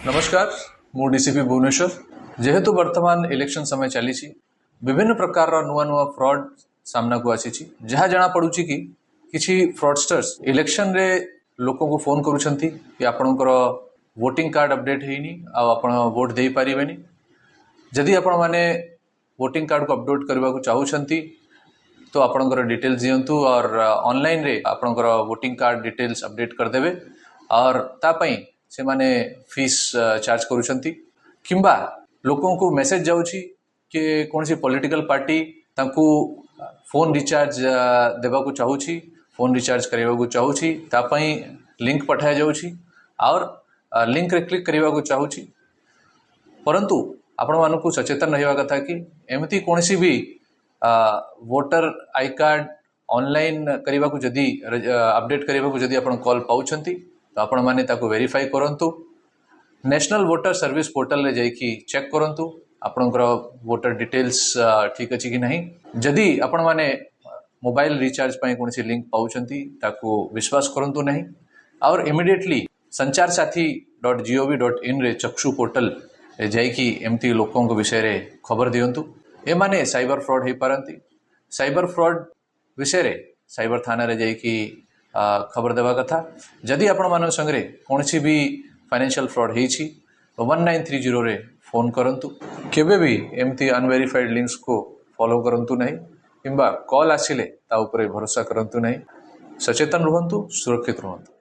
नमस्कार मु डीसीपी भुवनेश्वर जेहेतु वर्तमान इलेक्शन समय चली विभिन्न प्रकार नुआ नुआ फ्रॉड सामना को आसी जहाँ जना पड़ुछि कि किछि फ्रॉडस्टर्स इलेक्शन रे लोक को फोन करुछंती कि आपणकर वोटिंग कार्ड अपडेट हेनी आपण वोट दे पारिबेनी जदि आपण माने वोटिंग कार्ड को अपडेट करबा को चाहूछंती तो आपणकर डिटेल्स दियंतु और ऑनलाइन रे आपणकर वोटिंग कार्ड डिटेल्स अपडेट कर देबे और तापई से माने फीस चार्ज करुछंती किंबा लोकों को मैसेज जाउछि कि कौन सी पॉलिटिकल पार्टी तांकू फोन रिचार्ज देबा को चाहूछि फोन रिचार्ज करबा को चाहूछि तापई लिंक पठाया जाउछि और लिंक रे क्लिक करबा को चाहूछि परंतु आपण मानकु सचेतन रहबा कथा कि एमती कोनसी भी वोटर आई कार्ड ऑनलाइन करबा को जदी अपडेट करबा को जदी आपण कॉल पाउछंती तो आपण माने ताको वेरीफाई करंतु नेशनल वोटर सर्विस पोर्टल रे जाई कि चेक करंतु आपणकर वोटर डिटेल्स ठीक अछि कि नहीं जदी आपण माने मोबाइल रिचार्ज पई कोनसी लिंक पाउछंती ताको विश्वास करंतु नहीं और इमीडिएटली sancharsati.gov.in रे चक्षु पोर्टल जाइकी एमती लोकों विषय रे खबर दियंतु ए माने साइबर फ्रॉड हे पारंती साइबर फ्रॉड विषय रे साइबर थाना रे जाइकी खबर देवा कथा जदि आपण मान संगे कौन भी फाइनेंशियल फ्रॉड हेछि तो 1930 रे फोन करंतु केबे भी एमती अनवेरिफाइड लिंक्स को फॉलो करंतु नहीं किंबा कॉल आसिले ता उपरे भरोसा करंतु नहीं सचेतन रहंतु सुरक्षित रहंतु।